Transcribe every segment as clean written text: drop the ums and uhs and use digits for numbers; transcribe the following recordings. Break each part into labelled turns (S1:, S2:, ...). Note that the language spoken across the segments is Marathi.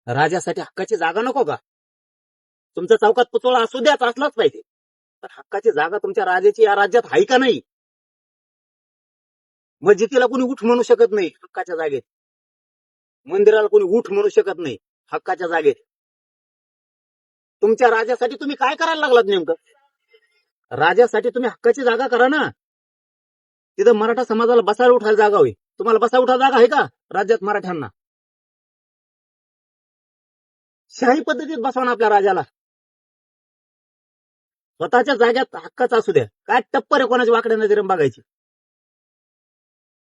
S1: राजासाठी हक्काची जागा नको का? तुमच्या चौकात पुतळा असू द्याच, असलाच पाहिजे. तर हक्काची जागा तुमच्या राजाची या राज्यात आहे का नाही? मस्जिदीला कोणी उठ म्हणू शकत नाही हक्काच्या जागेत. मंदिराला कोणी उठ म्हणू शकत नाही हक्काच्या जागेत. तुमच्या राजासाठी तुम्ही काय करायला लागलात नेमकं? राजासाठी तुम्ही हक्काची जागा करा ना. तिथं मराठा समाजाला बसायला उठायला जागा होईल. तुम्हाला बसा उठा जागा आहे का राज्यात मराठ्यांना? शाही पद्धतीत बसवा ना आपल्या राजाला. स्वतःच्या जाग्यात हक्काचा असू द्या. काय टप्पर आहे कोणाच्या वाकड्या नजरेने बघायची?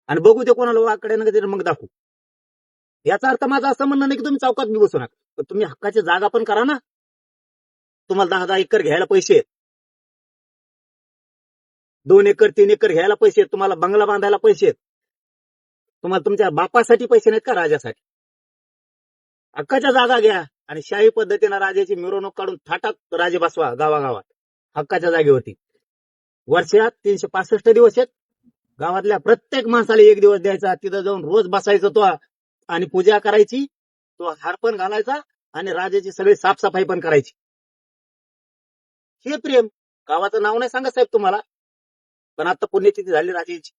S1: आणि बघू ते कोणाला वाकड्या नजरेने मग दाखवू. याचा अर्थ माझं असं म्हणणं नाही की तुम्ही चौकात बी बसू नका, पण तुम्ही हक्काची जागा पण करा ना. तुम्हाला 10-10 एकर घ्यायला पैसे आहेत, 2 एकर 3 एकर घ्यायला पैसे आहेत, तुम्हाला बंगला बांधायला पैसे आहेत. तुम्हाला तुमच्या बापासाठी पैसे नाहीत का राजासाठी? हक्काच्या जागा घ्या आणि शाही पद्धतीनं राजाची मिरवणूक काढून थाटात राजे बसवा गावागावात हक्काच्या जागेवरती. वर्षात 365 दिवस आहेत. गावातल्या प्रत्येक माणसाला एक दिवस द्यायचा, तिथं जाऊन रोज बसायचं तो आणि पूजा करायची, तो हार पण घालायचा आणि राजाची सगळी साफसफाई पण करायची. हे प्रेम. गावाचं नाव नाही सांगत साहेब तुम्हाला, पण आता पुण्यतिथी झाली राजाची.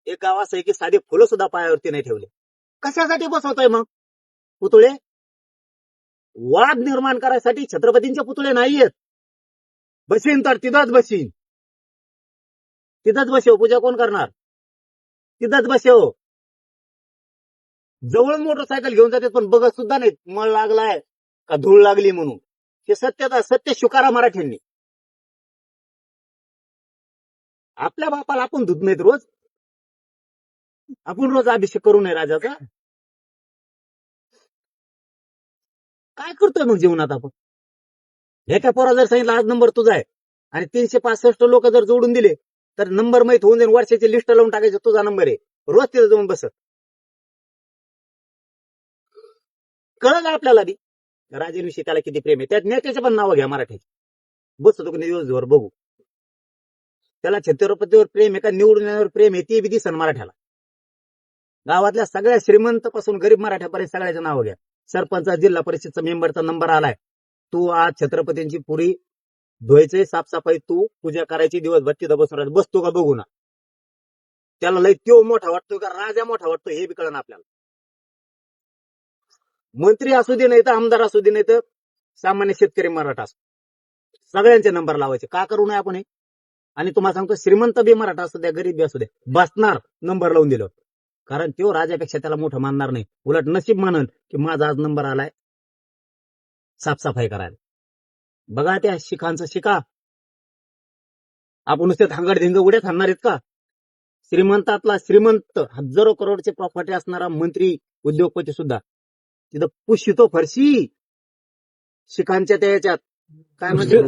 S1: एक गाव असं आहे की साधे फुलं सुद्धा पायावरती नाही ठेवले. कशासाठी बसवतोय मग पुतळे? वाद निर्माण करायसाठी छत्रपतींचे पुतळे नाहीयेत. बसीन तर तिथंच बसीन, तिथंच बसव. पूजा कोण करणार? तिथंच बसव. जवळून मोटरसायकल घेऊन जाते पण बघत सुद्धा नाही मळ लागलाय का धूळ लागली म्हणून. हे सत्य स्वीकारा मराठ्यांनी. आपल्या बापाला आपण धुत नाहीत रोज? आपण रोज अभिषेक करू नये राजाचा? काय करतोय मग जीवनात आपण? एका पोरा जर सांगितलं आज नंबर तुझा आहे आणि 365 लोक जर जोडून दिले तर नंबर माहित होऊन जाईल. वर्षाची लिस्ट लावून टाकायची, तुझा नंबर आहे. रोज तिथं जाऊन बसत. कळलं आपल्याला बी राजेविषयी त्याला किती प्रेम आहे. त्यात नेत्याचे पण नावं घ्या मराठीचे. बसतो दिवसभर बघू त्याला छत्रपतीवर प्रेम आहे का निवडून येण्यावर प्रेम आहे ते बी दिसन मराठ्याला. गावातल्या सगळ्या श्रीमंत पासून गरीब मराठ्यापर्यंत सगळ्याचे नावं घ्या. सरपंच, जिल्हा परिषदचा मेंबरचा नंबर आलाय. तू आज छत्रपतींची पुरी धुवायचे, साफसफाई, तू पूजा करायची, दिवसभर तिथं बसून राहायचं. बसतो का बघू ना. त्याला लय तो मोठा वाटतोय का राजा मोठा वाटतोय हे बी कळलं आपल्याला. मंत्री असू दे नाही तर आमदार असू दे नाही तर सामान्य शेतकरी मराठा असो, सगळ्यांचे नंबर लावायचे. का करू नये आपण? आणि तुम्हाला सांगतो श्रीमंत बी मराठा असू द्या, गरीब बी असू द्या, बसणार नंबर लावून दिलं. कारण तो राजापेक्षा त्याला मोठं मानणार नाही. उलट नशीब मानल की माझा आज नंबर आलाय साफसफाई करायला. बघा त्या शिखांचं शिका. आपण नुसते धांगड उड्या थांबणार आहेत का? श्रीमंतातला श्रीमंत, हजारो करोडचे प्रॉपर्टी असणारा मंत्री, उद्योगपती सुद्धा तिथं पुशितो फरशी शिखांच्या त्या याच्यात काय म्हणजे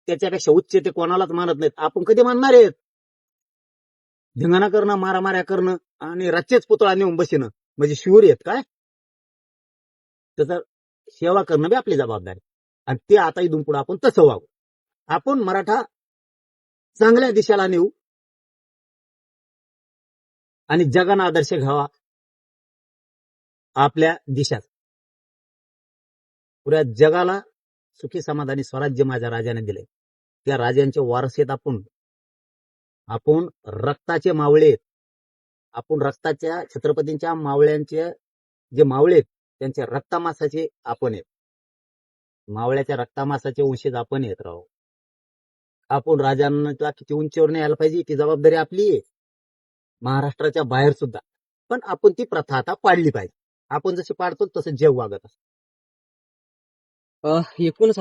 S1: त्याच्यापेक्षा उच्च ते कोणालाच मानत नाहीत. आपण कधी मानणार आहेत? धिंगाणा करणं, मारामाऱ्या करणं आणि रच्चेच पुतळा नेऊन बसणं म्हणजे शिवरी आहेत काय? त्याचं सेवा करणं बी आपली जबाबदारी. आणि ते आता इथून पुढे आपण तसं वागू. आपण मराठा चांगल्या दिशेला नेऊ आणि जगाला आदर्श घ्यावा आपल्या दिशात. पुऱ्या जगाला सुखी समाधानी स्वराज्य माझ्या राजाने दिले. त्या राजांचे वारसेत आपण रक्ताचे मावळे. आपण रक्ताच्या छत्रपतींच्या मावळ्यांचे जे मावळे आहेत त्यांच्या रक्तामासाचे आपण आहेत. मावळ्याच्या रक्तामासाचे वंशज आपण येत राहू. आपण राजांना किती उंचीवर न्यायला पाहिजे ती जबाबदारी आपली आहे, महाराष्ट्राच्या बाहेर सुद्धा. पण आपण ती प्रथा आता पाडली पाहिजे. आपण जशी पाडतो तसं जग वागत असतं.
S2: एकूणच